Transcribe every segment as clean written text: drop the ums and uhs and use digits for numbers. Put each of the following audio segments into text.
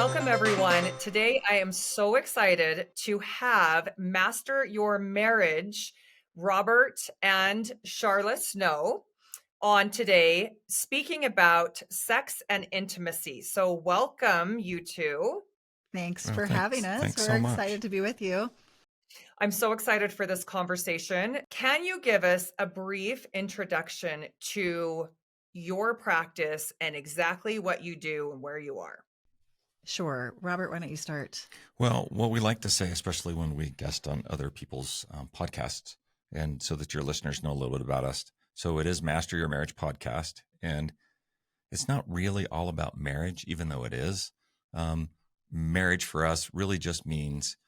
Welcome, everyone. Today, I am so excited to have Master Your Marriage, Robert and Charlotte Snow, on today, speaking about sex and intimacy. So, welcome, you two. Thanks Well, for having us. thanks We're so much. excited to be with you. I'm so excited for this conversation. Can you give us a brief introduction to your practice and exactly what you do and where you are? Sure. Robert, why don't you start? Well, what we like to say, especially when we guest on other people's podcasts, and so that your listeners know a little bit about us. So it is Master Your Marriage podcast, and it's not really all about marriage, even though it is. Marriage for us really just means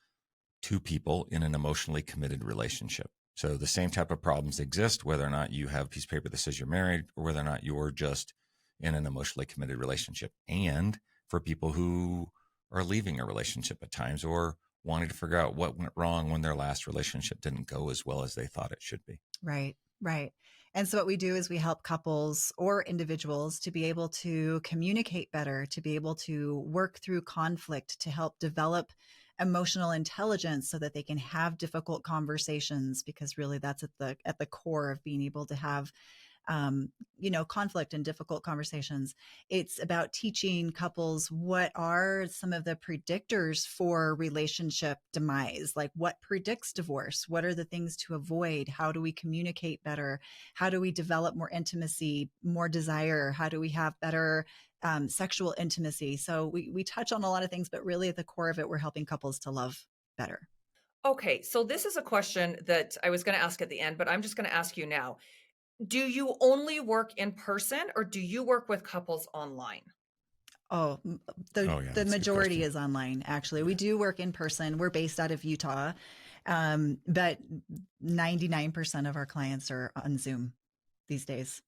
two people in an emotionally committed relationship. So the same type of problems exist, whether or not you have a piece of paper that says you're married or whether or not you're just in an emotionally committed relationship. And for people who are leaving a relationship at times or wanting to figure out what went wrong when their last relationship didn't go as well as they thought it should be. Right, right. And so what we do is we help couples or individuals to be able to communicate better, to be able to work through conflict, to help develop emotional intelligence so that they can have difficult conversations, because really that's at the core of being able to have conflict and difficult conversations. It's about teaching couples what are some of the predictors for relationship demise, like what predicts divorce, what are the things to avoid, how do we communicate better, how do we develop more intimacy, more desire, how do we have better sexual intimacy. So we touch on a lot of things, but really at the core of it, we're helping couples to love better. Okay, so this is a question that I was going to ask at the end, but I'm just going to ask you now. Do you only work in person or do you work with couples online? Oh, Oh, yeah, the that's a good majority question. is online, actually. We Yeah. do work in person. We're based out of Utah, but 99% of our clients are on Zoom these days.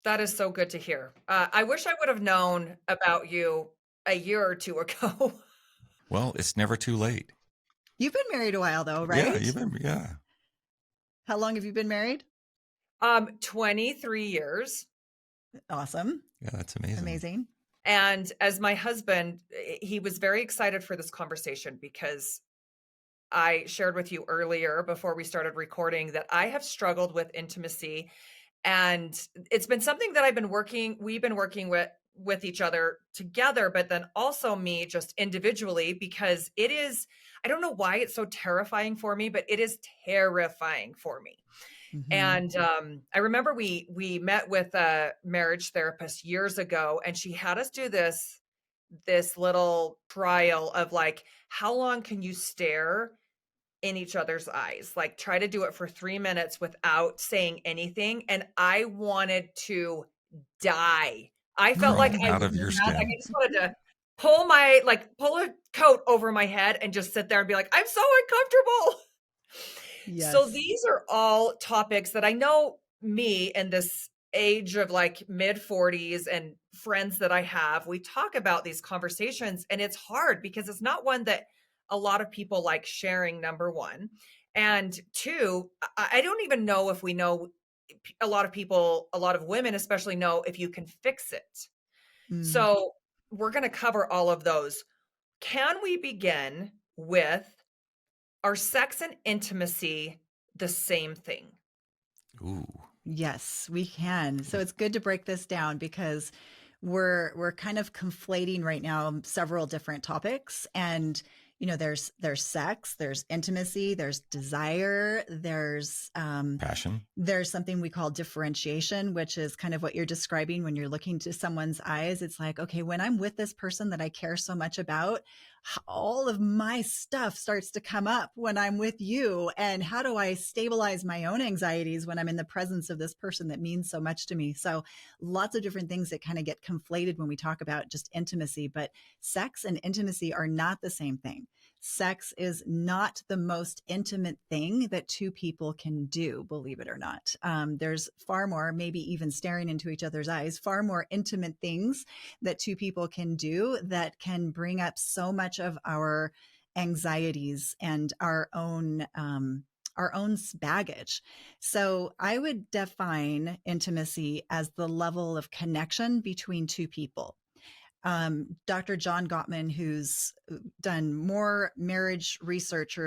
That is so good to hear. I wish I would have known about you a year or two ago. Well, it's never too late. You've been married a while, though, Yeah, right? yeah. How long have you been married? 23 years. Awesome. Yeah, that's amazing. Amazing. And as my husband, he was very excited for this conversation because I shared with you earlier before we started recording that I have struggled with intimacy, and it's been something that we've been working with each other together, but then also me just individually, because I don't know why it's so terrifying for me, but it is terrifying for me. Hmm. And I remember we met with a marriage therapist years ago, and she had us do this little trial of like, how long can you stare in each other's eyes? Like, try to do it for 3 minutes without saying anything. And I wanted to die. I felt like Crawl I out was of your mad. Like, I skin. just wanted to pull a coat over my head and just sit there and be like, I'm so uncomfortable. So Yes. these are all topics that I know me in this age of like mid 40s and friends that I have, we talk about these conversations, and it's hard because it's not one that a lot of people like sharing, number one. And two, I don't even know if we know, a lot of people, a lot of women especially, know if you can fix it. Mm. So we're going to cover all of those. Can we begin with, are sex and intimacy the same thing? Ooh. Yes, we can. So it's good to break this down because we're kind of conflating right now several different topics. And there's sex, there's intimacy, there's desire, Passion. there's something we call differentiation, which is kind of what you're describing when you're looking to someone's eyes. It's like, okay, when I'm with this person that I care so much about, all of my stuff starts to come up when I'm with you. And how do I stabilize my own anxieties when I'm in the presence of this person that means so much to me? So lots of different things that kind of get conflated when we talk about just intimacy, but sex and intimacy are not the same thing. Sex is not the most intimate thing that two people can do, believe it or not. There's far more, maybe even staring into each other's eyes, far more intimate things that two people can do that can bring up so much of our anxieties and our own baggage. So I would define intimacy as the level of connection between two people. Dr. John Gottman, who's done more marriage research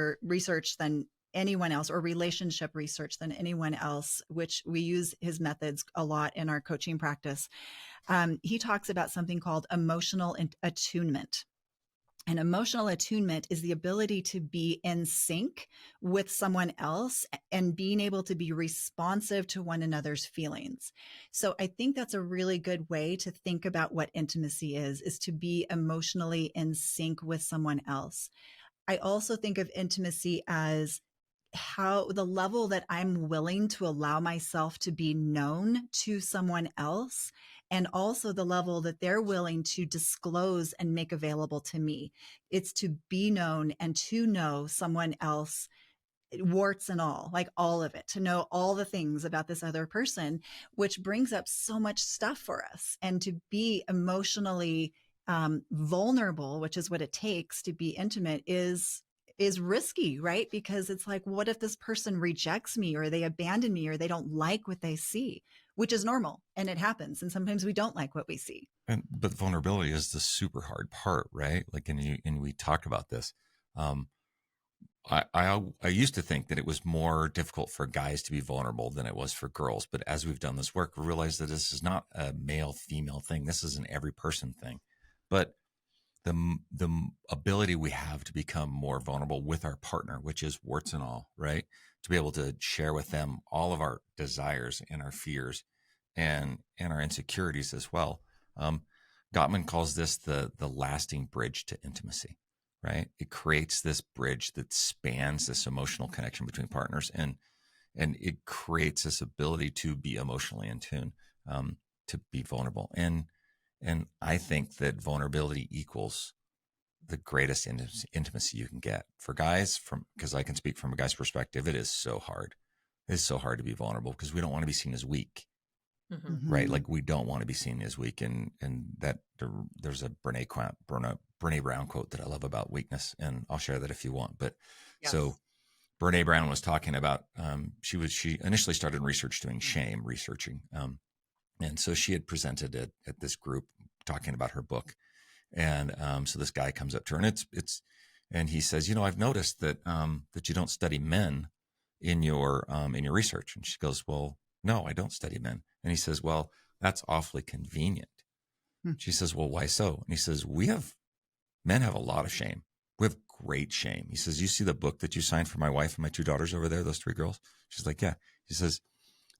than anyone else, or relationship research than anyone else, which we use his methods a lot in our coaching practice. He talks about something called emotional attunement. And emotional attunement is the ability to be in sync with someone else and being able to be responsive to one another's feelings. So I think that's a really good way to think about what intimacy is to be emotionally in sync with someone else. I also think of intimacy as how the level that I'm willing to allow myself to be known to someone else, and also the level that they're willing to disclose and make available to me. It's to be known and to know someone else, warts and all, like all of it, to know all the things about this other person, which brings up so much stuff for us. And to be emotionally vulnerable, which is what it takes to be intimate, is risky, right? Because it's like, what if this person rejects me, or they abandon me, or they don't like what they see, which is normal and it happens. And sometimes we don't like what we see. But vulnerability is the super hard part, right? Like, and we talked about this. I used to think that it was more difficult for guys to be vulnerable than it was for girls. But as we've done this work, we realized that this is not a male female thing. This is an every person thing. But the ability we have to become more vulnerable with our partner, which is warts and all, right? To be able to share with them all of our desires and our fears and our insecurities as well. Gottman calls this the lasting bridge to intimacy, right? It creates this bridge that spans this emotional connection between partners, and it creates this ability to be emotionally in tune, to be vulnerable. And I think that vulnerability equals the greatest intimacy you can get for guys. Because I can speak from a guy's perspective, it is so hard. It is so hard to be vulnerable because we don't want to be seen as weak, right? Like, we don't want to be seen as weak. And that there's a Brene Brown quote that I love about weakness, and I'll share that if you want. But Yes. So Brene Brown was talking about she initially started doing shame researching. And so she had presented it at this group talking about her book. And so this guy comes up to her, and and he says, I've noticed that that you don't study men in your research. And she goes, well, no, I don't study men. And he says, well, that's awfully convenient. She says, well, why so? And he says, men have a lot of shame. We have great shame. He says, you see the book that you signed for my wife and my 2 daughters over there, those 3 girls? She's like, yeah. He says,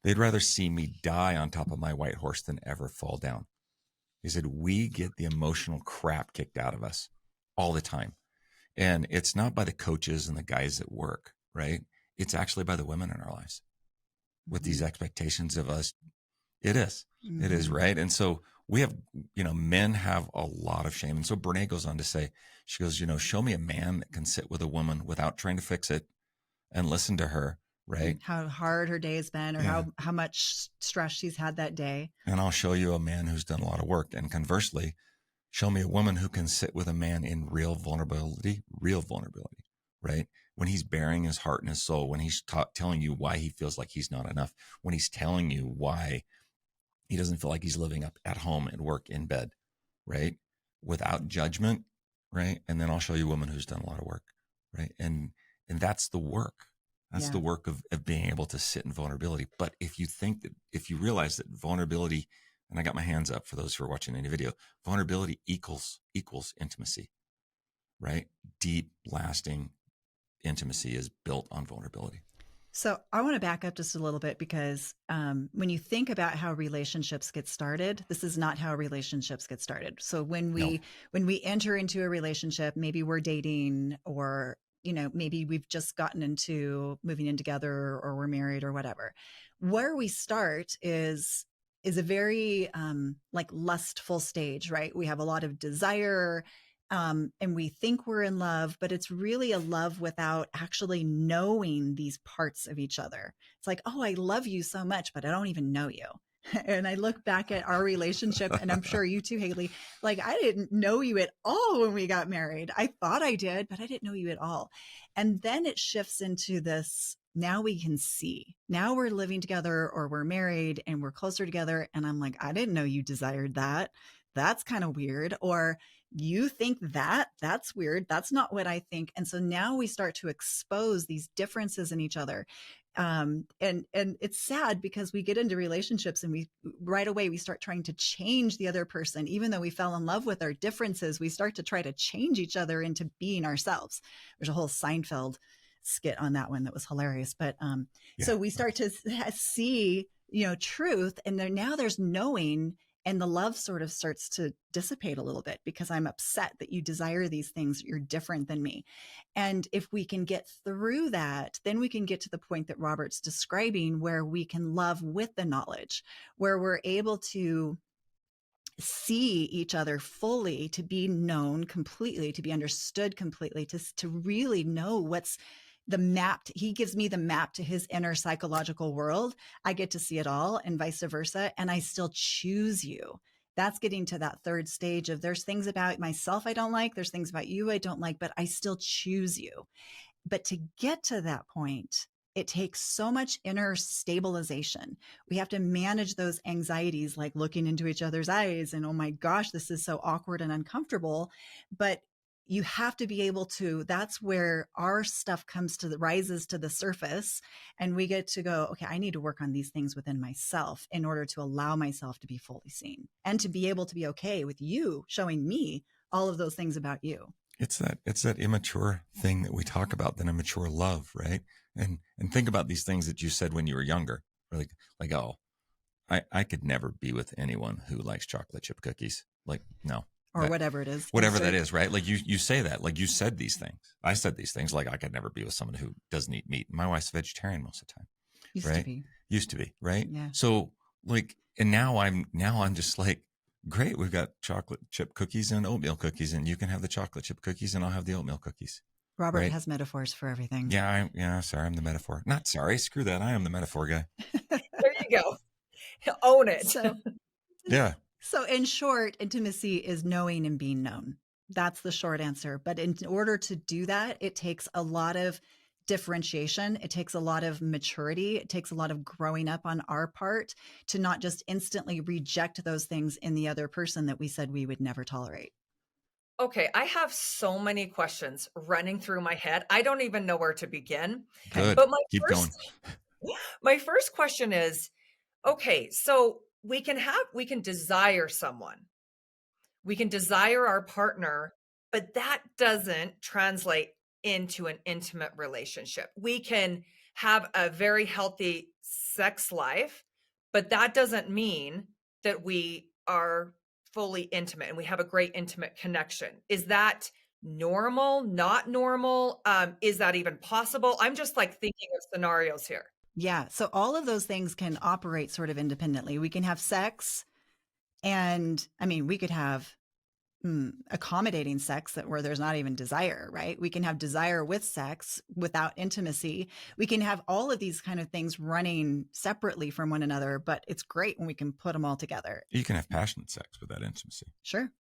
they'd rather see me die on top of my white horse than ever fall down. He said, we get the emotional crap kicked out of us all the time. And it's not by the coaches and the guys at work, right? It's actually by the women in our lives with these expectations of us. It is, right? And so we have, men have a lot of shame. And so Brene goes on to say, she goes, show me a man that can sit with a woman without trying to fix it and listen to her, right? How hard her day has been, or how much stress she's had that day. And I'll show you a man who's done a lot of work. And conversely, show me a woman who can sit with a man in real vulnerability, right? When he's bearing his heart and his soul, when he's telling you why he feels like he's not enough, when he's telling you why he doesn't feel like he's living up at home, at work, in bed, right? Without judgment, right? And then I'll show you a woman who's done a lot of work, right? And that's the work. That's the work of being able to sit in vulnerability. But if you realize that vulnerability, and I got my hands up for those who are watching any video, vulnerability equals intimacy, right? Deep, lasting intimacy is built on vulnerability. So I want to back up just a little bit, because when you think about how relationships get started, this is not how relationships get started. So when we enter into a relationship, maybe we're dating, or maybe we've just gotten into moving in together, or we're married, or whatever. Where we start is a very like lustful stage, right? We have a lot of desire, and we think we're in love, but it's really a love without actually knowing these parts of each other. It's like, oh, I love you so much, but I don't even know you. And I look back at our relationship, and I'm sure you too, Haley, like, I didn't know you at all when we got married. I thought I did, but I didn't know you at all. And then it shifts into this, now we can see. Now we're living together, or we're married and we're closer together. And I'm like, I didn't know you desired that. that's kind of weird. Or you think that's weird. That's not what I think. And so now we start to expose these differences in each other. And it's sad because we get into relationships and we right away we start trying to change the other person. Even though we fell in love with our differences, we start to try to change each other into being ourselves. There's a whole Seinfeld skit on that one that was hilarious. But so we start to see, truth, and now there's knowing, and the love sort of starts to dissipate a little bit because I'm upset that you desire these things. You're different than me. And if we can get through that, then we can get to the point that Robert's describing, where we can love with the knowledge, where we're able to see each other fully, to be known completely, to be understood completely, to really know what's the map. He gives me the map to his inner psychological world. I get to see it all, and vice versa. And I still choose you. That's getting to that third stage of, there's things about myself I don't like. There's things about you I don't like, but I still choose you. But to get to that point, it takes so much inner stabilization. We have to manage those anxieties, like looking into each other's eyes and, oh my gosh, this is so awkward and uncomfortable. But you have to be able to, that's where our stuff rises to the surface, and we get to go, okay, I need to work on these things within myself in order to allow myself to be fully seen, and to be able to be okay with you showing me all of those things about you. It's that immature thing that we talk about, that immature love, right? And think about these things that you said when you were younger, like, oh, I could never be with anyone who likes chocolate chip cookies. Like, no. Or whatever it is. Whatever that is, right? Like you say that, like you said these things. I said these things, like I could never be with someone who doesn't eat meat. My wife's a vegetarian most of the time. Used to be, right? Yeah. So like, and now I'm just like, great, we've got chocolate chip cookies and oatmeal cookies, and you can have the chocolate chip cookies and I'll have the oatmeal cookies. Robert has metaphors for everything. Yeah, sorry, I'm the metaphor. Not sorry, screw that. I am the metaphor guy. There you go. Own it. Yeah. So in short, intimacy is knowing and being known. That's the short answer. But in order to do that, it takes a lot of differentiation. It takes a lot of maturity. It takes a lot of growing up on our part to not just instantly reject those things in the other person that we said we would never tolerate. Okay, I have so many questions running through my head. I don't even know where to begin. Good. But Keep going. My first question is, okay, so we can desire someone. We can desire our partner, but that doesn't translate into an intimate relationship. We can have a very healthy sex life, but that doesn't mean that we are fully intimate and we have a great intimate connection. Is that normal? Not normal? Is that even possible? I'm just like thinking of scenarios here. Yeah. So all of those things can operate sort of independently. We can have sex, and I mean, we could have accommodating sex where there's not even desire, right? We can have desire with sex without intimacy. We can have all of these kind of things running separately from one another, but it's great when we can put them all together. You can have passionate sex without intimacy. Sure.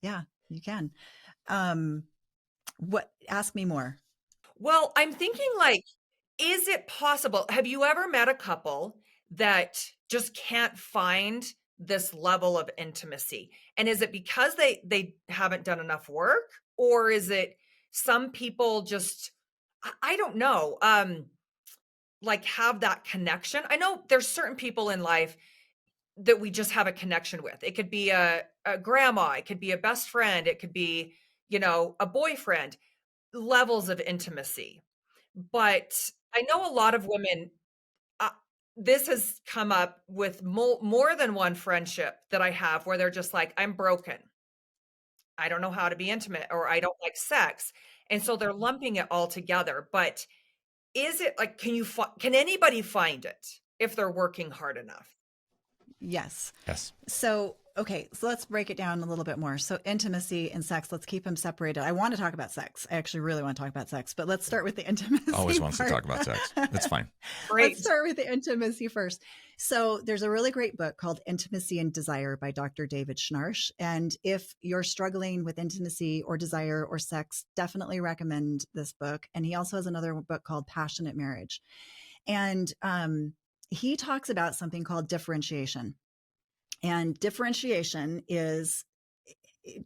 Yeah, you can. Ask me more. Well, I'm thinking, like, is it possible? Have you ever met a couple that just can't find this level of intimacy? And is it because they haven't done enough work, or is it some people just, I don't know, like have that connection? I know there's certain people in life that we just have a connection with. It could be a grandma, it could be a best friend, it could be, a boyfriend, levels of intimacy. But I know a lot of women, this has come up with more than one friendship that I have where they're just like, I'm broken. I don't know how to be intimate, or I don't like sex. And so they're lumping it all together. But is it like, can anybody find it if they're working hard enough? Yes. So let's break it down a little bit more. So intimacy and sex, let's keep them separated. I want to talk about sex. I actually really want to talk about sex, but let's start with the intimacy. Always wants to talk about sex. That's fine. Great. Let's start with the intimacy first. So there's a really great book called Intimacy and Desire by Dr. David Schnarch. And if you're struggling with intimacy or desire or sex, definitely recommend this book. And he also has another book called Passionate Marriage. And he talks about something called differentiation. And differentiation is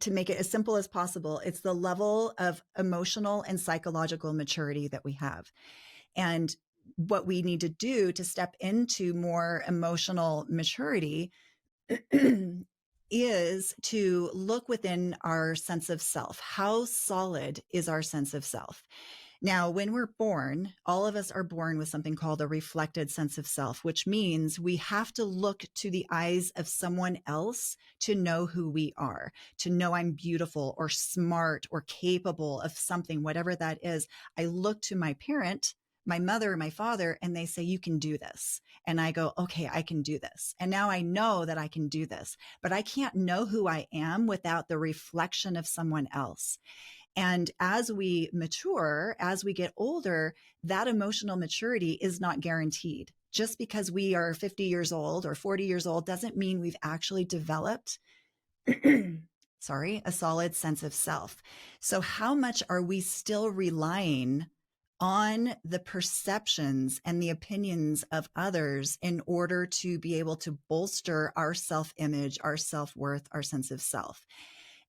to make it as simple as possible, it's the level of emotional and psychological maturity that we have. And what we need to do to step into more emotional maturity is to look within our sense of self. How solid is our sense of self? Now, when we're born, all of us are born with something called a reflected sense of self, which means we have to look to the eyes of someone else to know who we are, to know I'm beautiful or smart or capable of something, whatever that is. I look to my parent, my mother, my father, and they say, you can do this. And I go, okay, I can do this. And now I know that I can do this, but I can't know who I am without the reflection of someone else. And as we mature, as we get older, that emotional maturity is not guaranteed. Just because we are 50 years old or 40 years old doesn't mean we've actually developed, a solid sense of self. So how much are we still relying on the perceptions and the opinions of others in order to be able to bolster our self-image, our self-worth, our sense of self?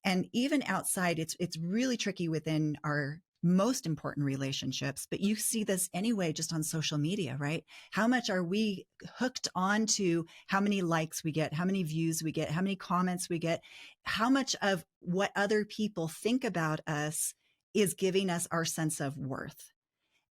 And even outside, it's really tricky within our most important relationships, but you see this anyway, just on social media, right? How much are we hooked on to how many likes we get, how many views we get, how many comments we get, how much of what other people think about us is giving us our sense of worth?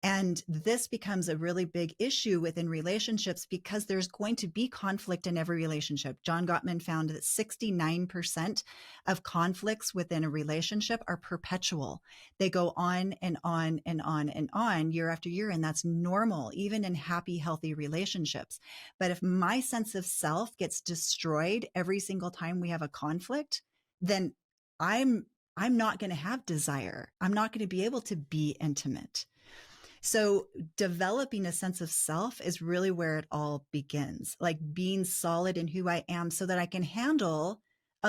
And this becomes a really big issue within relationships because there's going to be conflict in every relationship. John Gottman found that 69% of conflicts within a relationship are perpetual. They go on and on and on and on year after year. And that's normal, even in happy, healthy relationships. But if my sense of self gets destroyed every single time we have a conflict, then I'm not going to have desire. I'm not going to be able to be intimate. So developing a sense of self is really where it all begins, like being solid in who I am so that I can handle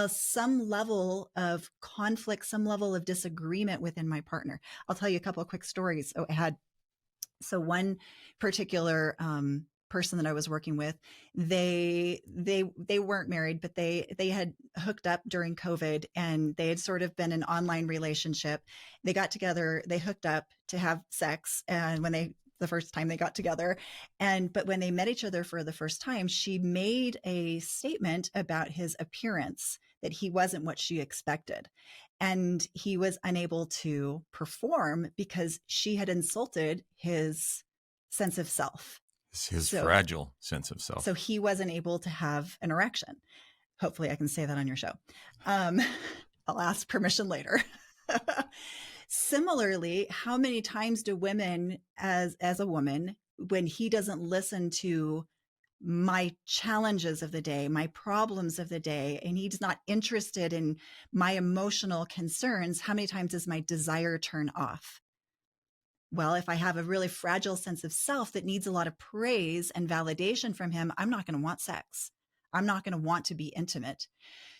some level of conflict, some level of disagreement within my partner. I'll tell you a couple of quick stories. So one particular person that I was working with, they weren't married, but they had hooked up during COVID, and they had sort of been an online relationship. They got together, they hooked up to have sex, and the first time they got together, but when they met each other for the first time, she made a statement about his appearance, that he wasn't what she expected. And he was unable to perform because she had insulted his sense of self. It's his fragile sense of self. So he wasn't able to have an erection. Hopefully I can say that on your show. I'll ask permission later. Similarly, how many times do women, as a woman, when he doesn't listen to my challenges of the day, my problems of the day, and he's not interested in my emotional concerns, how many times does my desire turn off? Well, if I have a really fragile sense of self that needs a lot of praise and validation from him, I'm not going to want sex. I'm not going to want to be intimate.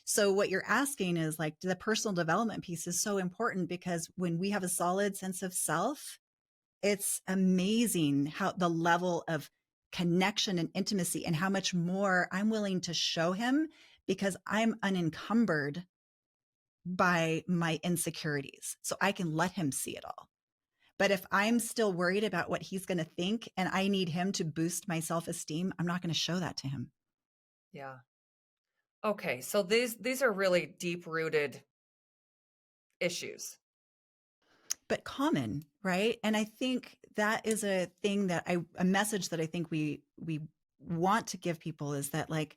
So what you're asking is, like, the personal development piece is so important, because when we have a solid sense of self, it's amazing how the level of connection and intimacy and how much more I'm willing to show him, because I'm unencumbered by my insecurities. So I can let him see it all. But if I'm still worried about what he's going to think and I need him to boost my self-esteem, I'm not going to show that to him. Yeah. Okay. So these are really deep-rooted issues. But common, right? And I think that is a thing a message that I think we want to give people is that, like,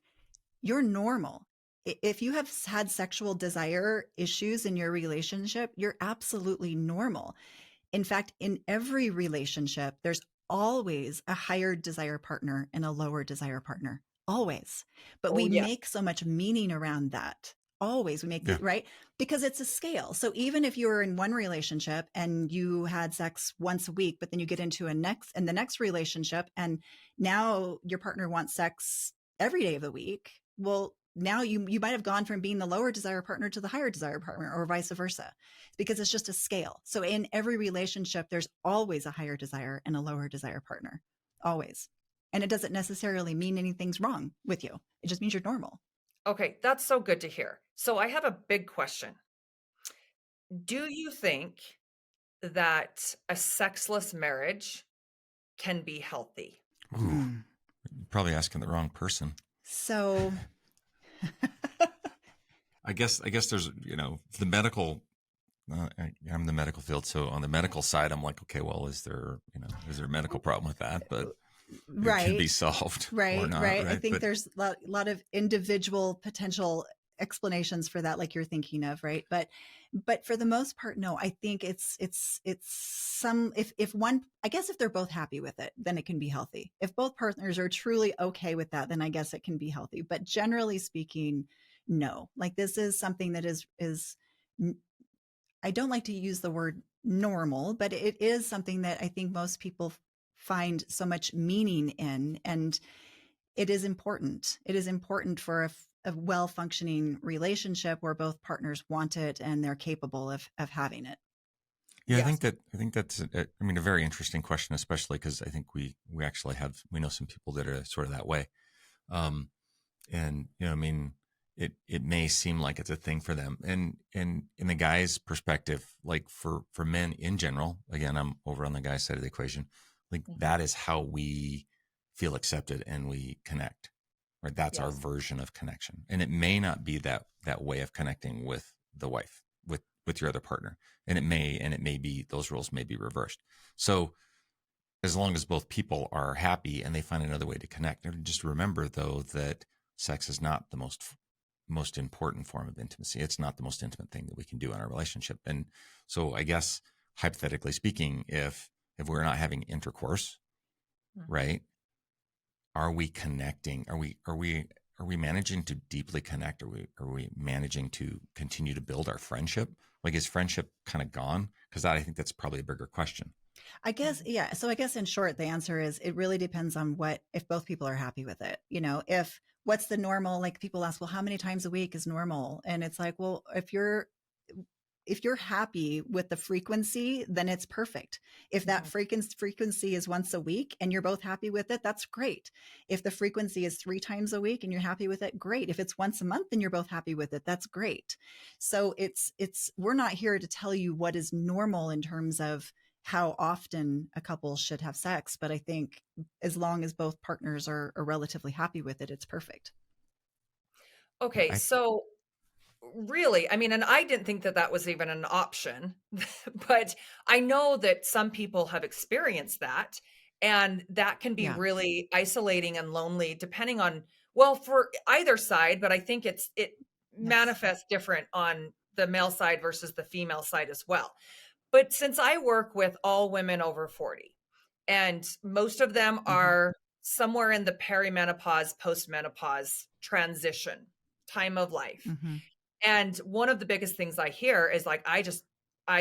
you're normal. If you have had sexual desire issues in your relationship, you're absolutely normal. In fact, in every relationship, there's always a higher desire partner and a lower desire partner, always. But we make so much meaning around that. Always we make it, right? Because it's a scale. So even if you were in one relationship and you had sex once a week, but then you get into the next relationship, and now your partner wants sex every day of the week. Well, now you might have gone from being the lower desire partner to the higher desire partner, or vice versa, because it's just a scale. So in every relationship, there's always a higher desire and a lower desire partner, always. And it doesn't necessarily mean anything's wrong with you. It just means you're normal. Okay, that's so good to hear. So I have a big question. Do you think that a sexless marriage can be healthy? Ooh, Hmm. you're probably asking the wrong person. So, I guess there's, the medical. I'm in the medical field, so on the medical side, I'm like, okay, well, is there a medical problem with that? But it can be right, solved or right, not, right. I right? think But there's lot of individual potential explanations for that, like you're thinking of, right? But for the most part, no. I think it's some if one, I guess if they're both happy with it, then it can be healthy. If both partners are truly okay with that, then I guess it can be healthy. But generally speaking, no. Like this is something that is I don't like to use the word normal, but it is something that I think most people find so much meaning in. And it is important. It is important for a well functioning relationship where both partners want it and they're capable of having it. yeah, Yes. I think that's a very interesting question, especially because I think we actually we know some people that are sort of that way. Um, and it may seem like it's a thing for them, and in the guy's perspective, like for men in general, again, I'm over on the guy's side of the equation, like Mhm. that is how we feel accepted and we connect, right? That's our Yes. version of connection, and it may not be that way of connecting with the wife, with your other partner, and it may be those roles may be reversed. So as long as both people are happy and they find another way to connect. And just remember, though, that sex is not the most important form of intimacy. It's not the most intimate thing that we can do in our relationship. And so, I guess hypothetically speaking, if we're not having intercourse, Mhm. right? Are we connecting? Are we managing to deeply connect? Are we managing to continue to build our friendship? Like, is friendship kind of gone? Because I think that's probably a bigger question. I guess, Mhm. yeah. So I guess in short, the answer is it really depends on what, if both people are happy with it. If what's the normal, like people ask, well, how many times a week is normal? And it's like, well, if you're happy with the frequency, then it's perfect. If that Mhm. frequency is once a week and you're both happy with it, that's great. If the frequency is 3 times a week and you're happy with it, great. If it's once a month and you're both happy with it, that's great. So we're not here to tell you what is normal in terms of how often a couple should have sex, but I think as long as both partners are relatively happy with it, it's perfect. Okay, I so really, I mean, and I didn't think that that was even an option, but I know that some people have experienced that, and that can be Yeah. really isolating and lonely depending on, well, for either side, but I think it Yes. manifests different on the male side versus the female side as well. But since I work with all women over 40, and most of them Hmm. are somewhere in the perimenopause, postmenopause transition time of life. Hmm. And one of the biggest things I hear is like, I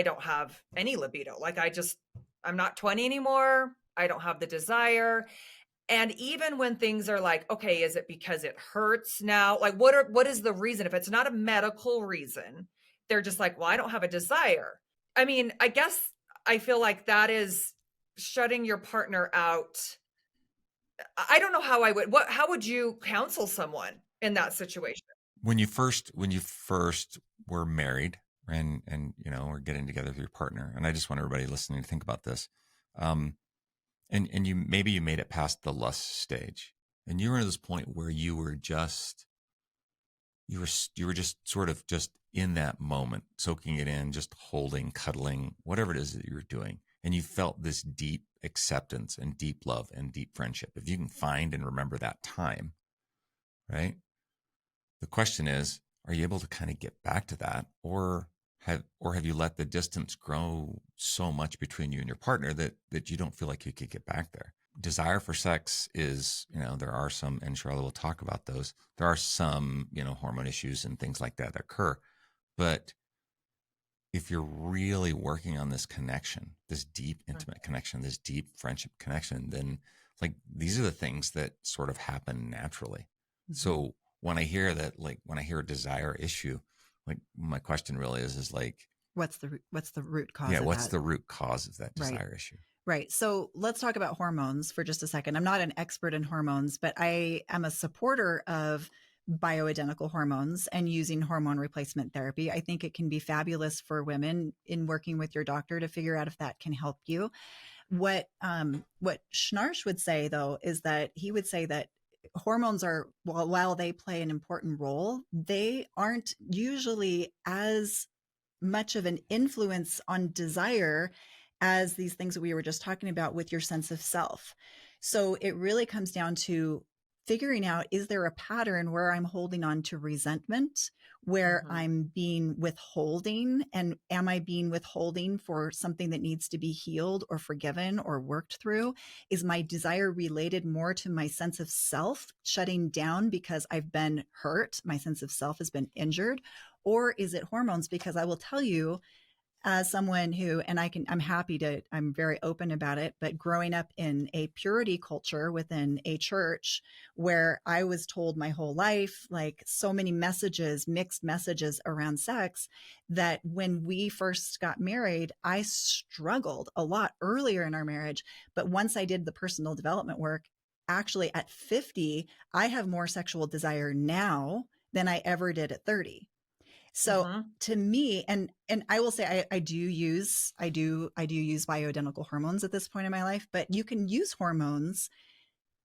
don't have any libido. Like, I'm not 20 anymore. I don't have the desire. And even when things are like, okay, is it because it hurts now? Like, what is the reason? If it's not a medical reason, they're just like, well, I don't have a desire. I mean, I guess I feel like that is shutting your partner out. I don't know how how would you counsel someone in that situation? when you first were married and are getting together with your partner, and I just want everybody listening to think about this, um and you made it past the lust stage, and you were at this point where you were just sort of just in that moment, soaking it in, just holding, cuddling, whatever it is that you were doing, and you felt this deep acceptance and deep love and deep friendship. If you can find and remember that time, right? The question is, are you able to kind of get back to that, or have you let the distance grow so much between you and your partner that you don't feel like you could get back there? Desire for sex is, there are some, and Charlotte will talk about those. There are some, hormone issues and things like that occur. But if you're really working on this connection, this deep, intimate connection, this deep friendship connection, then like these are the things that sort of happen naturally. Hmm. So when I hear a desire issue, like my question really is like, What's the root cause yeah, of what's that? the root cause of that Right. desire issue? Right. So let's talk about hormones for just a second. I'm not an expert in hormones, but I am a supporter of bioidentical hormones and using hormone replacement therapy. I think it can be fabulous for women in working with your doctor to figure out if that can help you. What Schnarch would say, though, is that he would say that hormones are, while they play an important role, they aren't usually as much of an influence on desire as these things that we were just talking about with your sense of self. So it really comes down to figuring out, is there a pattern where I'm holding on to resentment, where I'm being withholding, and am I being withholding for something that needs to be healed or forgiven or worked through? Is my desire related more to my sense of self shutting down because I've been hurt? My sense of self has been injured. Or is it hormones? Because I will tell you, as someone who, and I'm very open about it, but growing up in a purity culture within a church where I was told my whole life, like so many messages, mixed messages around sex, that when we first got married, I struggled a lot earlier in our marriage. But once I did the personal development work, actually at 50, I have more sexual desire now than I ever did at 30. So to me, and I will say I do use bioidentical hormones at this point in my life, but you can use hormones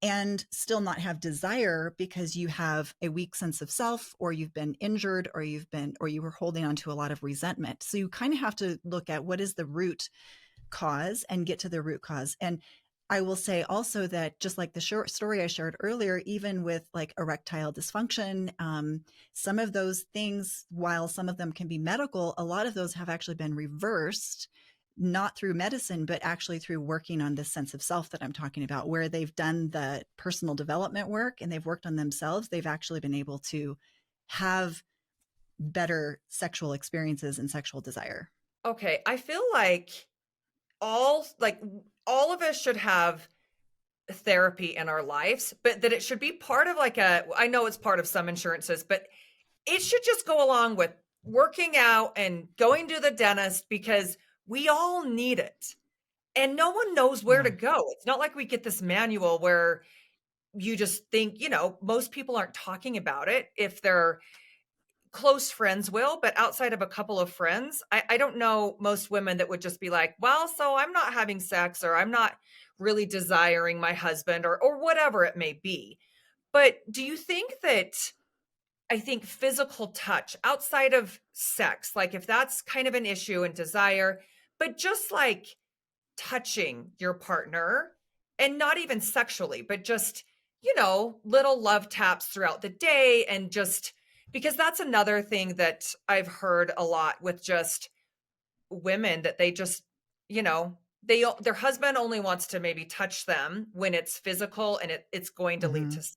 and still not have desire because you have a weak sense of self, or you've been injured, or you were holding on to a lot of resentment. So you kind of have to look at what is the root cause and get to the root cause. And I will say also that, just like the short story I shared earlier, even with like erectile dysfunction, some of those things, while some of them can be medical, a lot of those have actually been reversed, not through medicine, but actually through working on this sense of self that I'm talking about, where they've done the personal development work and they've worked on themselves. They've actually been able to have better sexual experiences and sexual desire. Okay. I feel like all of us should have therapy in our lives, but that it should be part of I know it's part of some insurances, but it should just go along with working out and going to the dentist, because we all need it. And no one knows where to go. It's not like we get this manual where you just think, most people aren't talking about it. If they're close friends will, but outside of a couple of friends, I don't know most women that would just be like, well, so I'm not having sex, or I'm not really desiring my husband, or whatever it may be. But do you think that, I think physical touch outside of sex, like if that's kind of an issue and desire, but just like touching your partner, and not even sexually, but just, little love taps throughout the day, and just because that's another thing that I've heard a lot with just women, that they just, their husband only wants to maybe touch them when it's physical and it's going to lead to sex.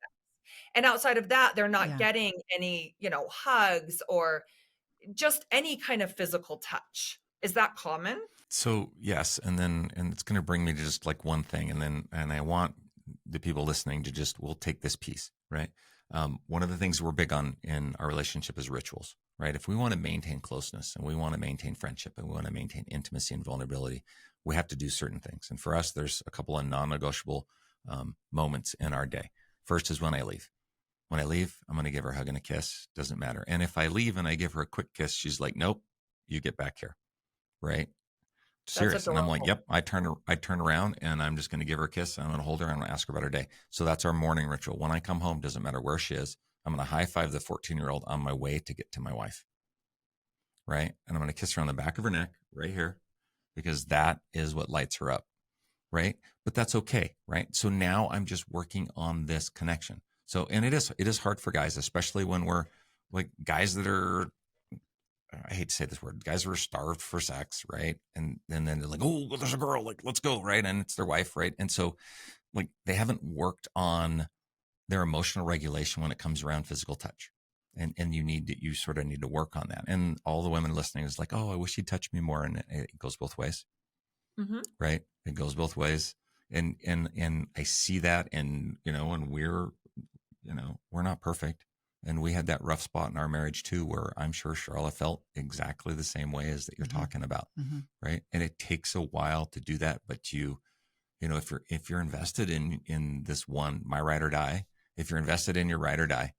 And outside of that, they're not getting any, hugs or just any kind of physical touch. Is that common? So yes, and it's going to bring me to just like one thing, and I want the people listening to we'll take this piece, right? One of the things we're big on in our relationship is rituals, right? If we want to maintain closeness, and we want to maintain friendship, and we want to maintain intimacy and vulnerability, we have to do certain things. And for us, there's a couple of non-negotiable moments in our day. First is when I leave. When I leave, I'm going to give her a hug and a kiss. Doesn't matter. And if I leave and I give her a quick kiss, she's like, nope, you get back here, right? Serious. And I'm like, yep. I turn around and I'm just going to give her a kiss. I'm going to hold her and I'm going to ask her about her day. So that's our morning ritual. When I come home, doesn't matter where she is, I'm going to high five the 14-year-old on my way to get to my wife. Right. And I'm going to kiss her on the back of her neck right here, because that is what lights her up. Right. But that's okay. Right. So now I'm just working on this connection. So, and it is hard for guys, especially when we're like guys that are, I hate to say this word, guys who are starved for sex, right? And then they're like, oh, well, there's a girl, like, let's go, right? And it's their wife, right? And so, like, they haven't worked on their emotional regulation when it comes around physical touch. And you sort of need to work on that. And all the women listening is like, oh, I wish he'd touch me more. And it goes both ways, right? It goes both ways. And I see that, and, and we're not perfect. And we had that rough spot in our marriage too, where I'm sure Charlotte felt exactly the same way as that you're talking about. Right. And it takes a while to do that. But if you're invested in this one, my ride or die, if you're invested in your ride or die,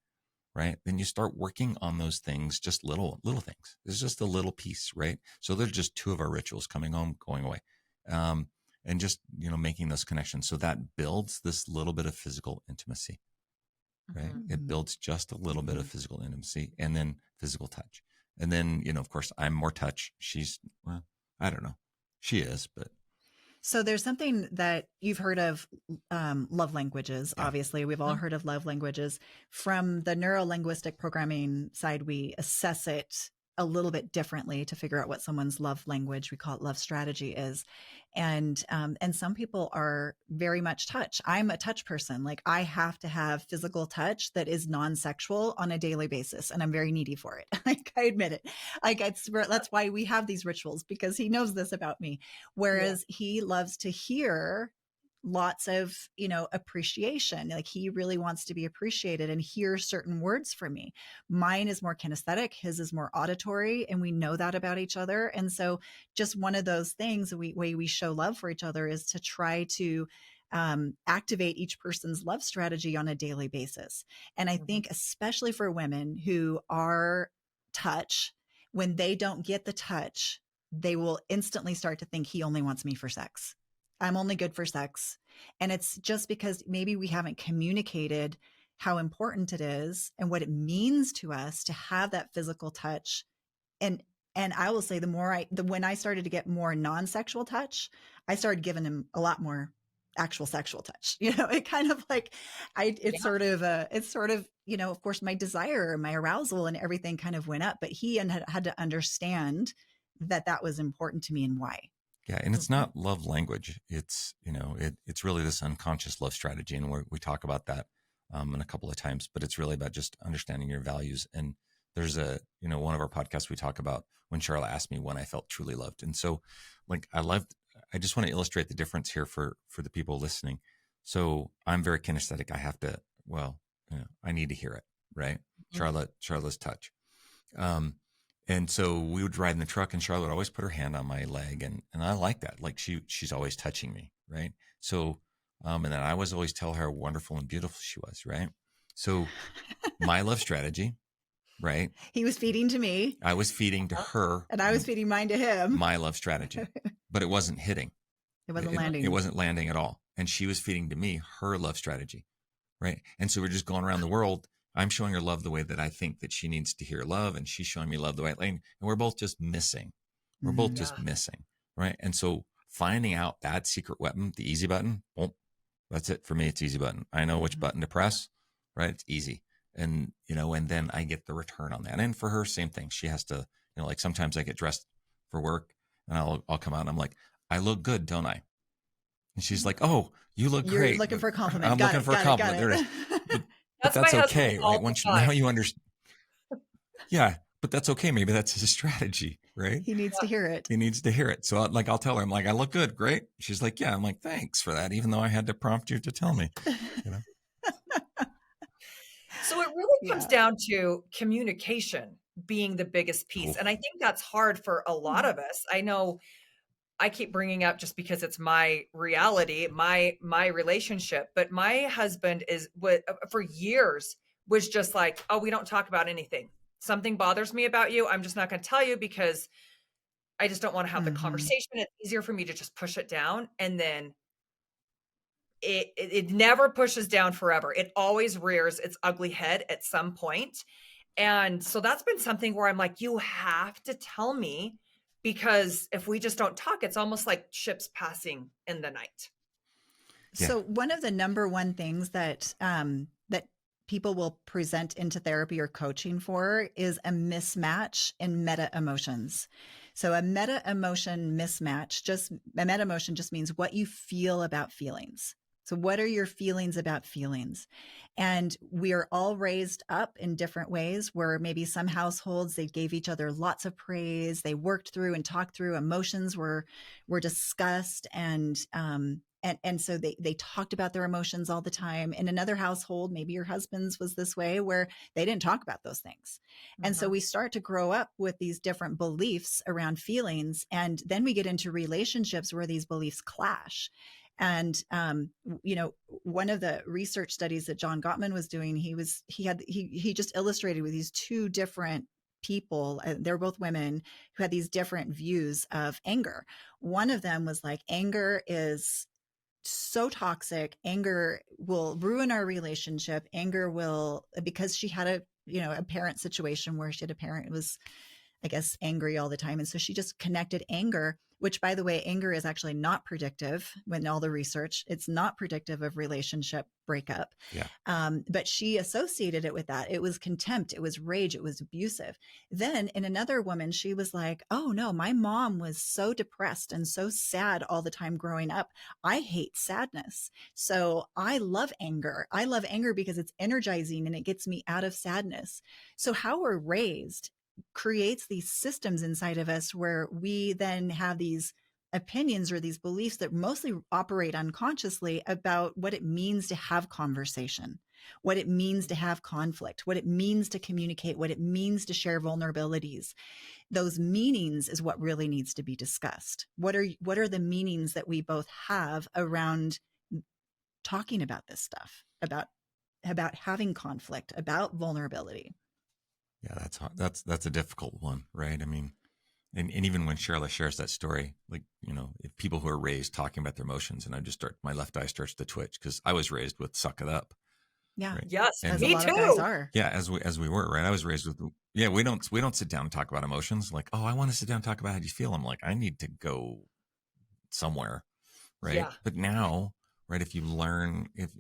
right? Then you start working on those things, just little things. It's just a little piece, right? So they're just two of our rituals: coming home, going away, and just making those connections. So that builds this little bit of physical intimacy, right? Mhm. It builds just a little bit of physical intimacy, and then physical touch, and then of course, I'm more touch. She's, well, I don't know, she is, but So there's something that you've heard of, love languages. Yeah. Obviously, we've all heard of love languages. From the neuro-linguistic programming side, we assess it a little bit differently to figure out what someone's love language, we call it love strategy, is. And some people are very much touch. I'm a touch person. Like, I have to have physical touch that is non-sexual on a daily basis, and I'm very needy for it. Like, I admit it. Like, that's why we have these rituals, because he knows this about me. Whereas he loves to hear lots of, appreciation. Like, he really wants to be appreciated and hear certain words from me. Mine is more kinesthetic, his is more auditory, and we know that about each other. And so just one of those things, way we show love for each other is to try to activate each person's love strategy on a daily basis. And I think especially for women who are touch, when they don't get the touch, they will instantly start to think he only wants me for sex. I'm only good for sex. And it's just because maybe we haven't communicated how important it is and what it means to us to have that physical touch. And I will say when I started to get more non-sexual touch, I started giving him a lot more actual sexual touch. It kind of like, it's sort of, of course, my desire, my arousal and everything kind of went up, but he had to understand that was important to me and why. Yeah, and it's not love language. It's it's really this unconscious love strategy, and we talk about that in a couple of times. But it's really about just understanding your values. And there's one of our podcasts we talk about when Charlotte asked me when I felt truly loved, and so like I just want to illustrate the difference here for the people listening. So I'm very kinesthetic. I have to, I need to hear it, right? Charlotte's touch. And so we would ride in the truck, and Charlotte would always put her hand on my leg. And I like that. Like she's always touching me. Right. So, and then I was always tell her how wonderful and beautiful she was. Right. So my love strategy, right. He was feeding to me. I was feeding to her. And I was feeding mine to him. My love strategy, but it wasn't hitting. It wasn't landing. It wasn't landing at all. And she was feeding to me her love strategy. Right. And so we're just going around the world. I'm showing her love the way that I think that she needs to hear love, and she's showing me love the way and we're both just missing. We're both just missing, right? And so finding out that secret weapon, the easy button, well, that's it for me. It's easy button. I know which button to press, right? It's easy. And, and then I get the return on that. And for her, same thing. She has to, like sometimes I get dressed for work and I'll come out and I'm like, I look good, don't I? And she's like, oh, you look great. You're looking for a compliment. I'm looking for a compliment. There it is. But that's okay, right? Once now you understand. Yeah, but that's okay. Maybe that's his strategy, right? He needs to hear it. He needs to hear it. So I'll tell her, I'm like, I look good. Great. She's like, yeah. I'm like, thanks for that. Even though I had to prompt you to tell me, So it really comes down to communication being the biggest piece. And I think that's hard for a lot of us. I know I keep bringing up just because it's my reality, my relationship, but my husband for years was just like, oh, we don't talk about anything. Something bothers me about you. I'm just not going to tell you because I just don't want to have the conversation. It's easier for me to just push it down. And then it never pushes down forever. It always rears its ugly head at some point. And so that's been something where I'm like, you have to tell me, because if we just don't talk, it's almost like ships passing in the night. Yeah. So one of the number one things that that people will present into therapy or coaching for is a mismatch in meta emotions. So a meta emotion mismatch, a meta emotion just means what you feel about feelings. So what are your feelings about feelings? And we are all raised up in different ways, where maybe some households, they gave each other lots of praise. They worked through and talked through emotions, were discussed. And so they talked about their emotions all the time. In another household, maybe your husband's was this way, where they didn't talk about those things. And so we start to grow up with these different beliefs around feelings. And then we get into relationships where these beliefs clash. And one of the research studies that John Gottman was doing, he just illustrated with these two different people, they're both women, who had these different views of anger. One of them was like, anger is so toxic. Anger will ruin our relationship. Anger will, because she had a parent situation where she had a parent who was, I guess, angry all the time. And so she just connected anger, which, by the way, anger is actually not predictive. When all the research, it's not predictive of relationship breakup. Yeah. But she associated it with that. It was contempt. It was rage. It was abusive. Then in another woman, she was like, oh no, my mom was so depressed and so sad all the time growing up. I hate sadness. So I love anger. I love anger because it's energizing and it gets me out of sadness. So how we're raised creates these systems inside of us where we then have these opinions or these beliefs that mostly operate unconsciously about what it means to have conversation, what it means to have conflict, what it means to communicate, what it means to share vulnerabilities. Those meanings is what really needs to be discussed. What are the meanings that we both have around talking about this stuff, about having conflict, about vulnerability? Yeah, that's hard. That's a difficult one, right? I mean, and even when Sherla shares that story, like, if people who are raised talking about their emotions, and my left eye starts to twitch because I was raised with suck it up. Yeah. Right? Yes, And me a lot too. of guys are. Yeah, as we were, right? I was raised with, we don't sit down and talk about emotions. Like, oh, I want to sit down and talk about how you feel. I'm like, I need to go somewhere, right? Yeah. But now, right, if you learn, if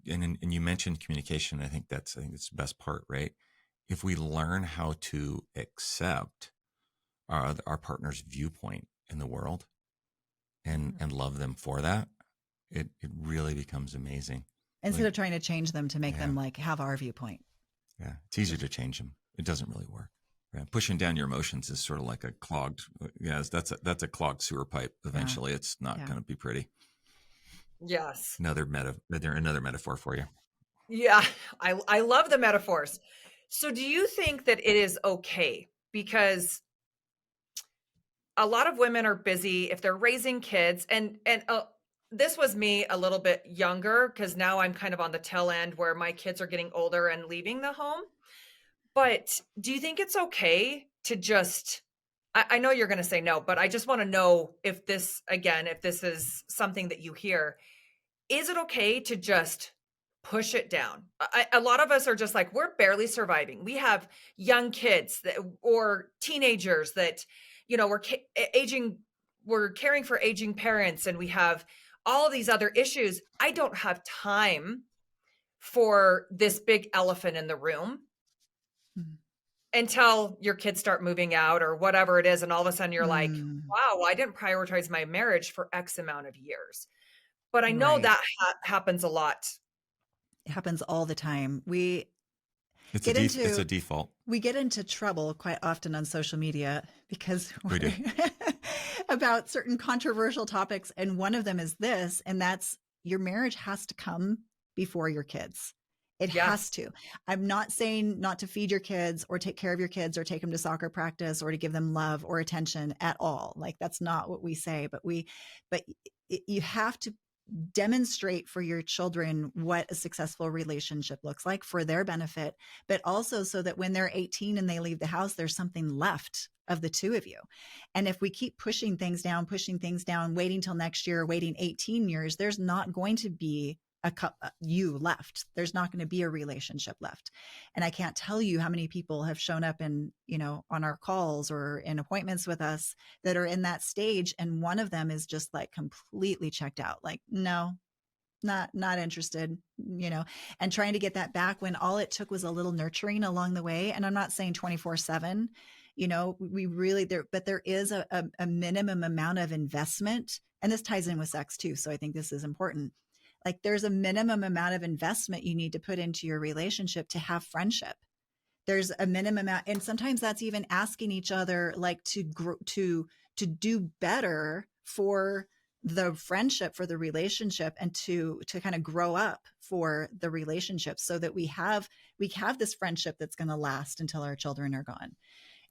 and you mentioned communication, I think it's the best part, right? If we learn how to accept our partner's viewpoint in the world and love them for that, it really becomes amazing. Instead of trying to change them to make them like have our viewpoint. Yeah, it's easier to change them. It doesn't really work. Right? Pushing down your emotions is sort of like a clogged. Yes, that's a clogged sewer pipe. Eventually, it's not going to be pretty. Yes. Another metaphor for you. Yeah, I love the metaphors. So do you think that it is okay? Because a lot of women are busy if they're raising kids, and this was me a little bit younger, because now I'm kind of on the tail end where my kids are getting older and leaving the home. But do you think it's okay to just, I know you're going to say no, but I just want to know if this is something that you hear, is it okay to just push it down? A lot of us are just like, we're barely surviving. We have young kids or teenagers that, we're caring for aging parents, and we have all of these other issues. I don't have time for this big elephant in the room until your kids start moving out or whatever it is. And all of a sudden you're like, wow, I didn't prioritize my marriage for X amount of years. But I know that happens a lot. It happens all the time. It's a default. We get into trouble quite often on social media because we do. about certain controversial topics. And one of them is this, and that's your marriage has to come before your kids. It has to. I'm not saying not to feed your kids or take care of your kids or take them to soccer practice or to give them love or attention at all. Like, that's not what we say, but you have to demonstrate for your children what a successful relationship looks like for their benefit, but also so that when they're 18 and they leave the house, there's something left of the two of you. And if we keep pushing things down, waiting till next year, waiting 18 years, there's not going to be you left. There's not going to be a relationship left. And I can't tell you how many people have shown up in, on our calls or in appointments with us that are in that stage. And one of them is just like completely checked out. Like, no, not interested, and trying to get that back when all it took was a little nurturing along the way. And I'm not saying 24/7, we really but there is a minimum amount of investment. And this ties in with sex too. So I think this is important. Like, there's a minimum amount of investment you need to put into your relationship to have friendship. There's a minimum amount. And sometimes that's even asking each other, like, to grow, to do better for the friendship, for the relationship, and to kind of grow up for the relationship so that we have this friendship that's going to last until our children are gone.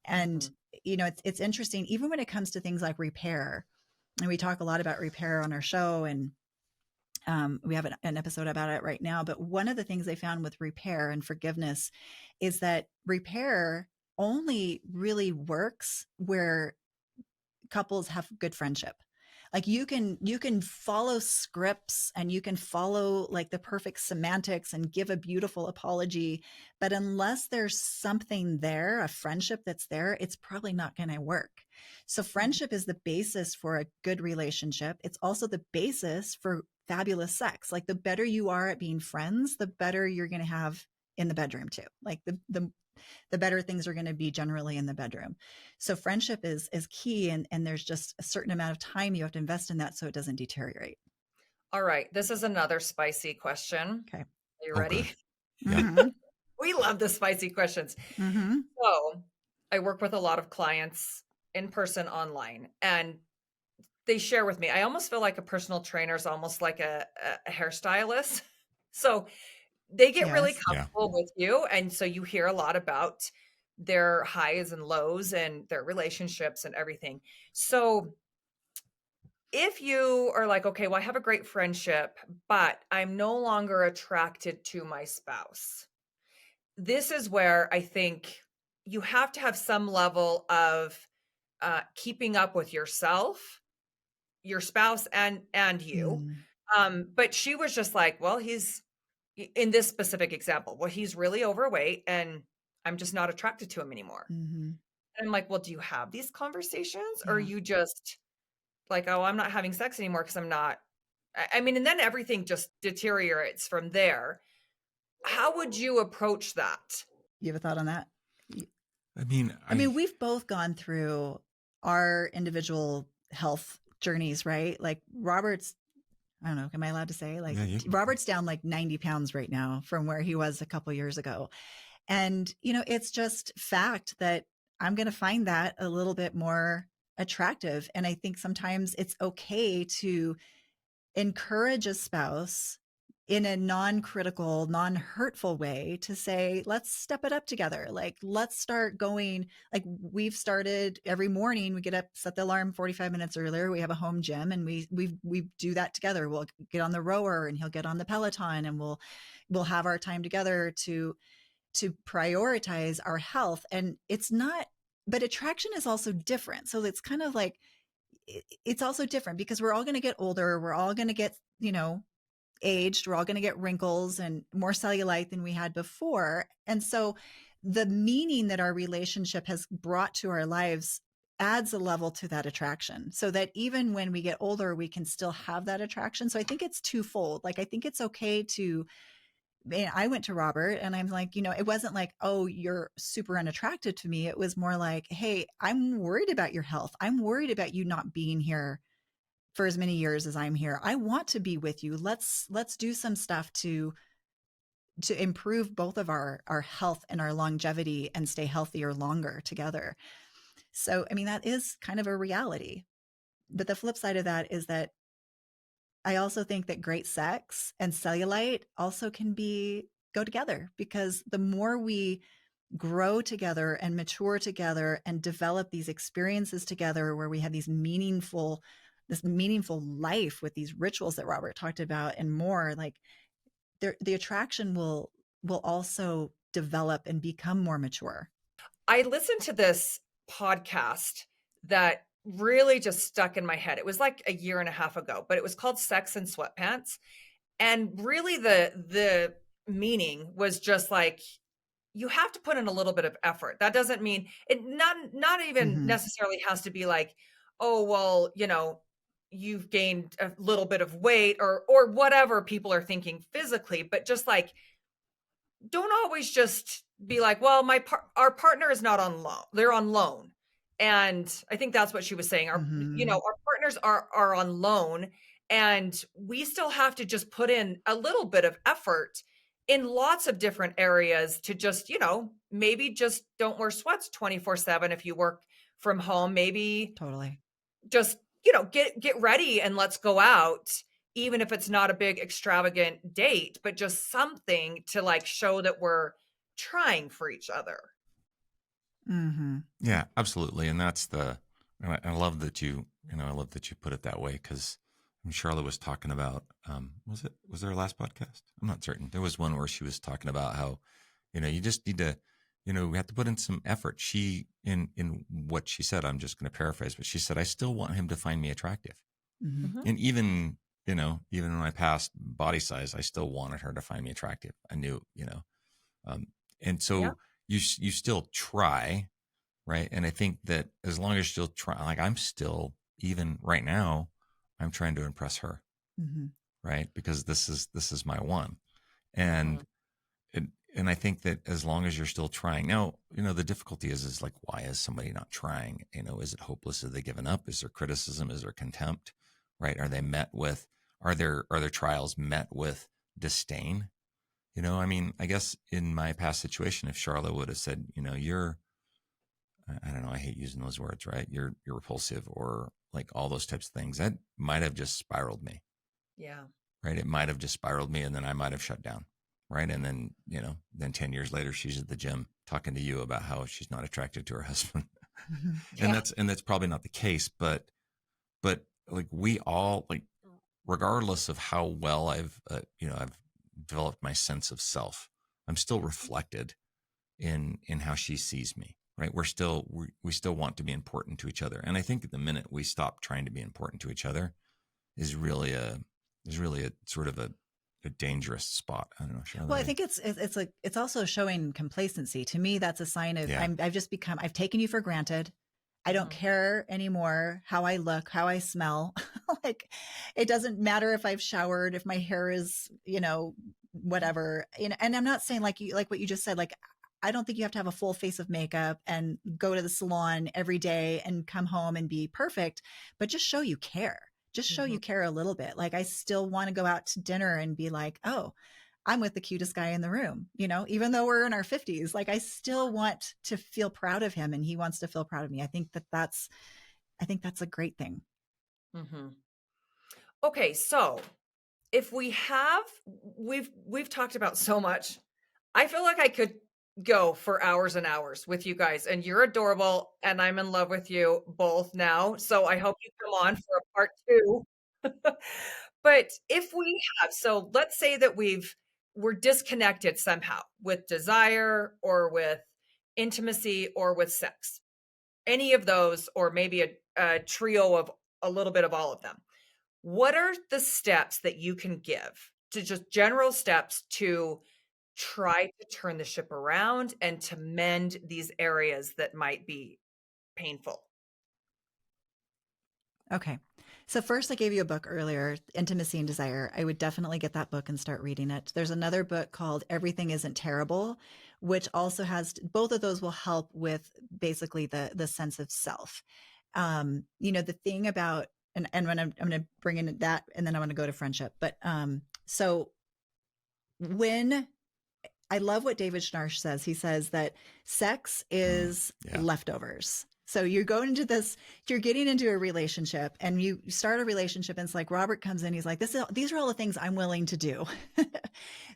And, it's interesting, even when it comes to things like repair, And we talk a lot about repair on our show, and we have an episode about it right now. But one of the things they found with repair and forgiveness is that repair only really works where couples have good friendship. Like you can follow scripts and you can follow like the perfect semantics and give a beautiful apology, but unless there's something there, a friendship that's there, it's probably not going to work. So friendship is the basis for a good relationship. It's also the basis for fabulous sex. Like the better you are at being friends, the better you're going to have in the bedroom too. Like the better things are going to be generally in the bedroom. So friendship is key. And there's just a certain amount of time you have to invest in that so it doesn't deteriorate. All right. This is another spicy question. Okay. Are you Oh, ready? good. Yeah. Mm-hmm. We love the spicy questions. Mm-hmm. So I work with a lot of clients in person, online, and they share with me. I almost feel like a personal trainer is almost like a hairstylist. So they get really Yes. comfortable with you. And so you hear a lot about their highs and lows and their relationships and everything. So if you are like, okay, well, I have a great friendship, but I'm no longer attracted to my spouse. This is where I think you have to have some level of keeping up with yourself, your spouse, and you. But she was just like, well, he's in this specific example, well, he's really overweight and I'm just not attracted to him anymore. Mm-hmm. And I'm like, well, do you have these conversations or are Yeah. you just like, oh, I'm not having sex anymore because I'm not. I mean, and then everything just deteriorates from there. How would you approach that? You have a thought on that? I mean, I mean, we've both gone through our individual health journeys, right? Like Robert's, I don't know, am I allowed to say? Like Yeah, Robert's down like 90 pounds right now from where he was a couple years ago. And, it's just fact that I'm going to find that a little bit more attractive. And I think sometimes it's okay to encourage a spouse in a non-critical, non-hurtful way to say, let's step it up together. Like, let's start going, like we've started every morning, we get up, set the alarm 45 minutes earlier. We have a home gym and we do that together. We'll get on the rower and he'll get on the Peloton and we'll have our time together to prioritize our health. And it's not, but attraction is also different. So it's kind of like, it's also different because we're all going to get older. We're all going to get, aged. We're all going to get wrinkles and more cellulite than we had before. And so the meaning that our relationship has brought to our lives adds a level to that attraction so that even when we get older, we can still have that attraction. So I think it's twofold. Like, I think it's okay to, I went to Robert and I'm like, it wasn't like, oh, you're super unattracted to me. It was more like, hey, I'm worried about your health. I'm worried about you not being here for as many years as I'm here. I want to be with you. Let's do some stuff to improve both of our health and our longevity and stay healthier longer together. So, I mean, that is kind of a reality. But the flip side of that is that I also think that great sex and cellulite also can go together, because the more we grow together and mature together and develop these experiences together where we have this meaningful life with these rituals that Robert talked about and more, like the attraction will also develop and become more mature. I listened to this podcast that really just stuck in my head. It was like a year and a half ago, but it was called Sex and Sweatpants. And really the meaning was just like, you have to put in a little bit of effort. That doesn't mean it not even necessarily has to be like, oh, well, you've gained a little bit of weight or whatever people are thinking physically, but just like, don't always just be like, well, our partner is not on loan. They're on loan. And I think that's what she was saying. Our partners are on loan, and we still have to just put in a little bit of effort in lots of different areas to just, maybe just don't wear sweats 24/7 if you work from home. Maybe Totally. just, get ready and let's go out, even if it's not a big extravagant date, but just something to like show that we're trying for each other. Mm-hmm. Yeah, absolutely. And that's And I love that I love that you put it that way because Charlotte was talking about, was there a last podcast? I'm not certain. There was one where she was talking about how, you just need to, we have to put in some effort. In what she said, I'm just going to paraphrase, but she said, I still want him to find me attractive. Mm-hmm. Mhm. And even when I passed body size, I still wanted her to find me attractive. I knew, and so Yeah. you still try, right? And I think that as long as you're still trying, like I'm still, even right now, I'm trying to impress her, Mm-hmm. right? Because this is my one, and Mhm. and I think that as long as you're still trying, now the difficulty is like, why is somebody not trying? Is it hopeless? Have they given up? Is there criticism? Is there contempt? Right? Are their trials met with disdain? I mean, I guess in my past situation, if Charlotte would have said, I don't know, I hate using those words, right? You're repulsive, or like all those types of things, that might have just spiraled me, Yeah. right? It might have just spiraled me, and then I might have shut down, right? And then, then 10 years later, she's at the gym talking to you about how she's not attracted to her husband. Mm-hmm. and Yeah. that's probably not the case, but like we all, like, regardless of how well I've developed my sense of self, I'm still reflected in how she sees me, right? We still want to be important to each other. And I think the minute we stop trying to be important to each other is really a sort of a dangerous spot. I don't know, Charlotte. Well, I think it's also showing complacency. To me, that's a sign of Yeah. I've taken you for granted. I don't Mhm. care anymore how I look, how I smell. Like, it doesn't matter if I've showered, if my hair is, whatever. And I'm not saying like what you just said, like, I don't think you have to have a full face of makeup and go to the salon every day and come home and be perfect, but just show you care. Just show Mhm. you care a little bit. Like, I still want to go out to dinner and be like, oh, I'm with the cutest guy in the room, even though we're in our 50s. Like, I still want to feel proud of him and he wants to feel proud of me. I think that's a great thing. Mhm. Okay, so if we've talked about so much. I feel like I could go for hours and hours with you guys, and you're adorable, and I'm in love with you both now. So I hope you come on for a part 2. But if we have, so let's say that we're disconnected somehow with desire or with intimacy or with sex. Any of those, or maybe a trio of a little bit of all of them. What are the steps that you can give, to just general steps to try to turn the ship around and to mend these areas that might be painful? Okay. So first, I gave you a book earlier, Intimacy and Desire. I would definitely get that book and start reading it. There's another book called Everything Isn't Terrible, which also has, both of those will help with basically the sense of self. The thing about, and when I'm going to bring in that, and then I want to go to friendship. But so when I love what David Schnarch says. He says that sex is Yeah. leftovers. So you're going into this, you're getting into a relationship, and you start a relationship, and it's like Robert comes in, he's like, these are all the things I'm willing to do.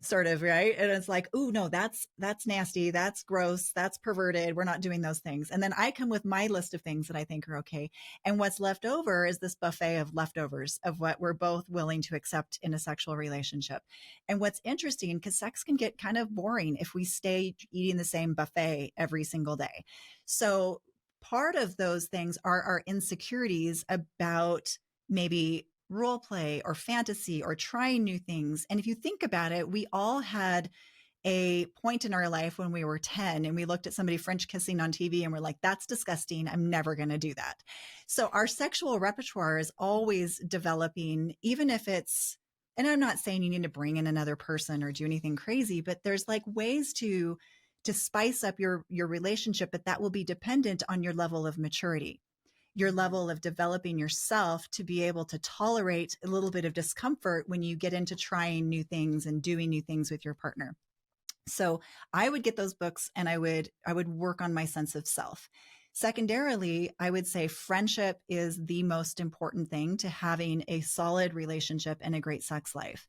Sort of, right? And it's like, oh no, that's nasty, that's gross, that's perverted. We're not doing those things. And then I come with my list of things that I think are okay. And what's left over is this buffet of leftovers of what we're both willing to accept in a sexual relationship. And what's interesting, because sex can get kind of boring if we stay eating the same buffet every single day. So part of those things are our insecurities about maybe role play or fantasy or trying new things. And if you think about it, we all had a point in our life when we were 10 and we looked at somebody French kissing on TV and we're like, that's disgusting. I'm never going to do that. So our sexual repertoire is always developing, even if it's, and I'm not saying you need to bring in another person or do anything crazy, but there's like ways to spice up your relationship, but that will be dependent on your level of maturity, your level of developing yourself to be able to tolerate a little bit of discomfort when you get into trying new things and doing new things with your partner. So I would get those books and I would work on my sense of self. Secondarily, I would say friendship is the most important thing to having a solid relationship and a great sex life.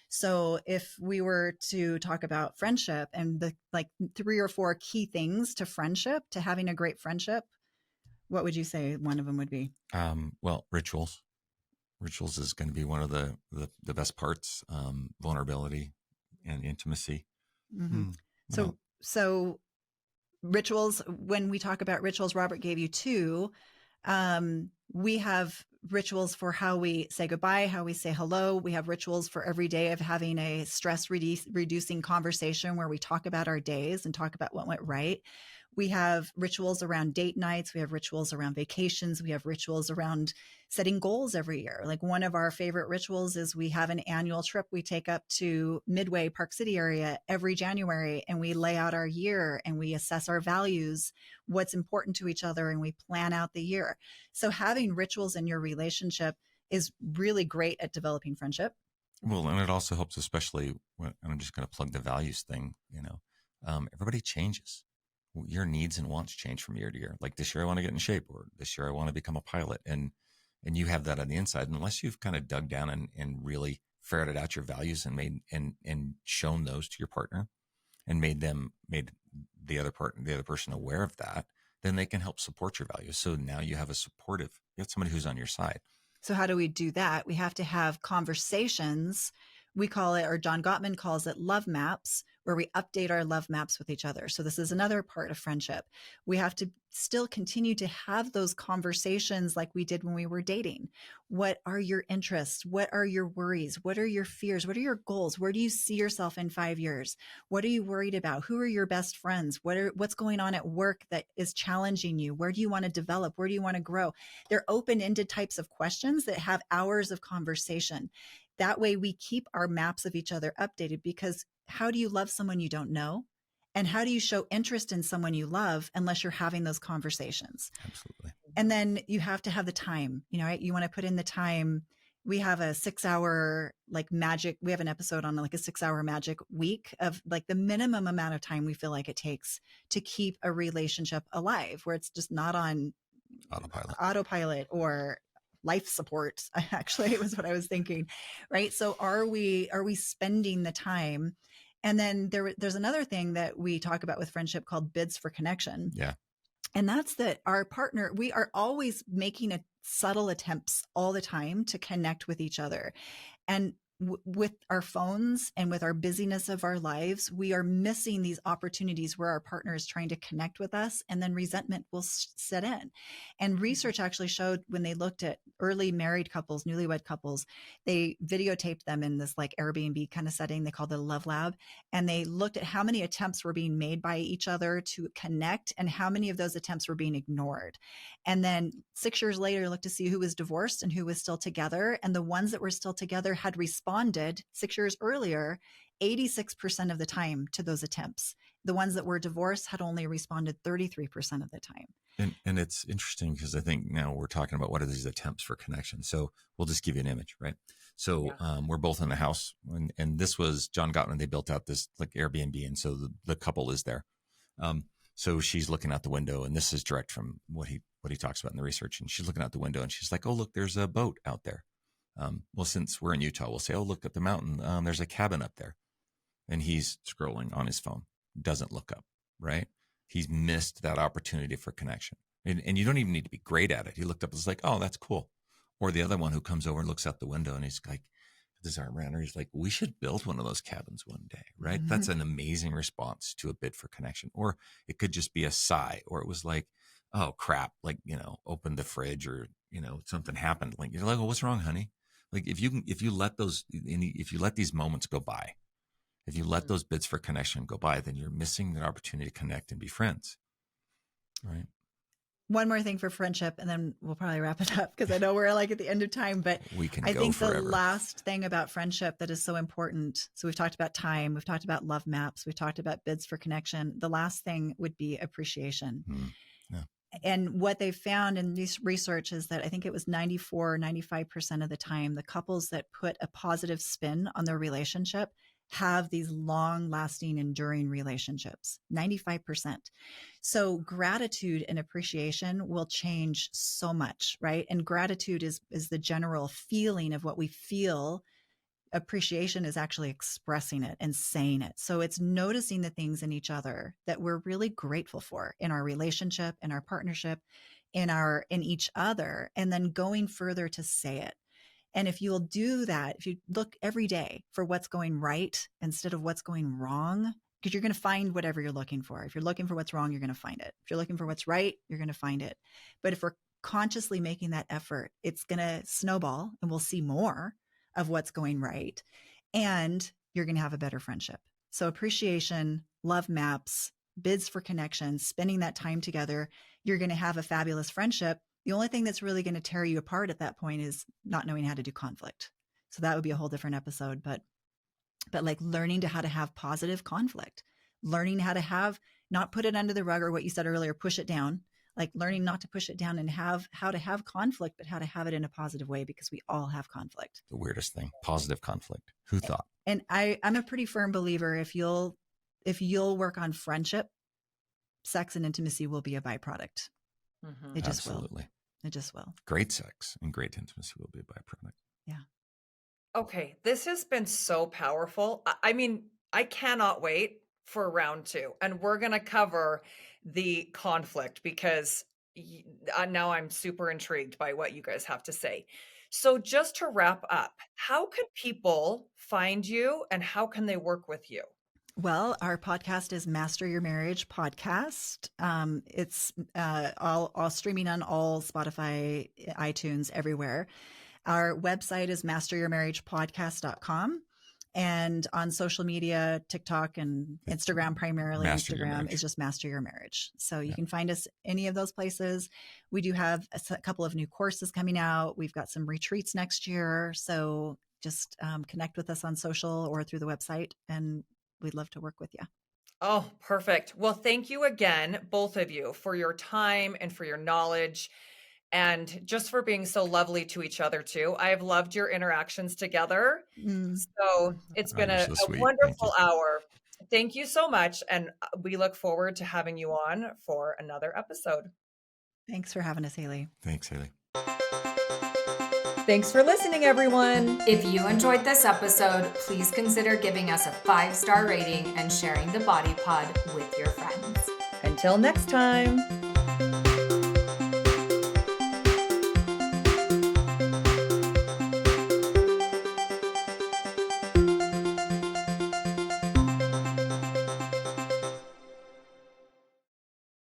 So if we were to talk about friendship and the like 3 or 4 key things to friendship, to having a great friendship, What would you say one of them would be? Well, rituals. Rituals is going to be one of the best parts. Vulnerability and intimacy. Hmm. What else? So rituals, when we talk about rituals, Robert gave you two. We have rituals for how we say goodbye, how we say hello. We have rituals for every day of having a stress reducing conversation where we talk about our days and talk about what went right. We have rituals around date nights. We have rituals around vacations. We have rituals around setting goals every year. Like one of our favorite rituals is we have an annual trip we take up to Midway, Park City area every January, and we lay out our year and we assess our values, what's important to each other, and we plan out the year. So having rituals in your relationship is really great at developing friendship. Well, and it also helps, especially when and I'm just going to plug the values thing. Everybody changes. Your needs and wants change from year to year. Like this year, I want to get in shape, or this year, I want to become a pilot, and you have that on the inside. Unless you've kind of dug down and really ferreted out your values and made and shown those to your partner, and made the other person aware of that, then they can help support your values. So now you have you have somebody who's on your side. So how do we do that? We have to have conversations. We call it, or John Gottman calls it, love maps, where we update our love maps with each other. So this is another part of friendship. We have to still continue to have those conversations like we did when we were dating. What are your interests? What are your worries? What are your fears? What are your goals? Where do you see yourself in 5 years? What are you worried about? Who are your best friends? What's going on at work that is challenging you? Where do you want to develop? Where do you want to grow? They're open-ended types of questions that have hours of conversation. That way we keep our maps of each other updated, because how do you love someone you don't know? And how do you show interest in someone you love unless you're having those conversations? Absolutely. And then you have to have the time, right? You want to put in the time. We have a 6-hour magic. We have an episode on like a 6-hour magic week of like the minimum amount of time we feel like it takes to keep a relationship alive, where it's just not on autopilot or life support. Actually, it was what I was thinking, right? So are we spending the time? And then there's another thing that we talk about with friendship called bids for connection. Yeah. And that's that our partner, we are always making subtle attempts all the time to connect with each other. And with our phones and with our busyness of our lives, we are missing these opportunities where our partner is trying to connect with us, and then resentment will set in. And research actually showed, when they looked at early married couples, newlywed couples, they videotaped them in this like Airbnb kind of setting they called the Love Lab. And they looked at how many attempts were being made by each other to connect and how many of those attempts were being ignored. And then 6 years later, looked to see who was divorced and who was still together. And the ones that were still together had responded 6 years earlier 86% of the time to those attempts. The ones that were divorced had only responded 33% of the time. And it's interesting because I think now we're talking about what are these attempts for connection. So we'll just give you an image, right? So we're both in the house, and this was John Gottman. They built out this like Airbnb, and so the couple is there. So she's looking out the window, and this is direct from what he talks about in the research. And she's looking out the window, and she's like, "Oh, look, there's a boat out there." Well, since we're in Utah, we'll say, "Oh, look at the mountain. There's a cabin up there." And he's scrolling on his phone, doesn't look up, right? He's missed that opportunity for connection. And you don't even need to be great at it. He looked up and was like, "Oh, that's cool." Or the other one who comes over and looks out the window and he's like, his arm around her, he's like, "We should build one of those cabins one day," right? Mm-hmm. That's an amazing response to a bid for connection. Or it could just be a sigh, or it was like, "Oh crap," like, open the fridge, or, something happened. Like, you're like, "Oh, what's wrong, honey?" Like if you let these moments go by, if you let those bids for connection go by, then you're missing the opportunity to connect and be friends. Right. One more thing for friendship, and then we'll probably wrap it up because I know we're like at the end of time, but I think forever. The last thing about friendship that is so important. So we've talked about time, we've talked about love maps, we've talked about bids for connection. The last thing would be appreciation. Yeah. And what they found in this research is that I think it was 95% of the time, the couples that put a positive spin on their relationship have these long-lasting, enduring relationships, 95%. So gratitude and appreciation will change so much, right? And gratitude is the general feeling of what we feel. Appreciation is actually expressing it and saying it. So it's noticing the things in each other that we're really grateful for in our relationship, in our partnership, in each other, and then going further to say it. And if you'll do that, if you look every day for what's going right instead of what's going wrong, because you're going to find whatever you're looking for. If you're looking for what's wrong, you're going to find it. If you're looking for what's right, you're going to find it. But if we're consciously making that effort, it's going to snowball and we'll see more of what's going right. And you're going to have a better friendship. So appreciation, love maps, bids for connection, spending that time together, you're going to have a fabulous friendship. The only thing that's really going to tear you apart at that point is not knowing how to do conflict. So that would be a whole different episode, but like learning how to have positive conflict, learning how to not put it under the rug, or what you said earlier, push it down, like learning not to push it down and how to have conflict, but how to have it in a positive way, because we all have conflict. The weirdest thing, positive conflict. Who thought? And I'm a pretty firm believer, if you'll work on friendship, sex and intimacy will be a byproduct. Mm-hmm. It just Absolutely. will. It just will. Great sex and great intimacy will be a byproduct. Yeah. Okay, this has been so powerful. I mean, I cannot wait for round 2, and we're going to cover the conflict, because now I'm super intrigued by what you guys have to say. So just to wrap up, how can people find you and how can they work with you? Well, our podcast is Master Your Marriage Podcast. It's all streaming on all Spotify, iTunes, everywhere. Our website is masteryourmarriagepodcast.com. And on social media, TikTok and Instagram, primarily Instagram, is just Master Your Marriage. So you can find us any of those places. We do have a couple of new courses coming out. We've got some retreats next year. So just connect with us on social or through the website, and we'd love to work with you. Oh, perfect. Well, thank you again, both of you, for your time and for your knowledge, and just for being so lovely to each other too. I have loved your interactions together. So it's been a wonderful hour. Thank you so much. And we look forward to having you on for another episode. Thanks for having us, Haley. Thanks, Haley. Thanks for listening, everyone. If you enjoyed this episode, please consider giving us a 5-star rating and sharing the Body Pod with your friends. Until next time.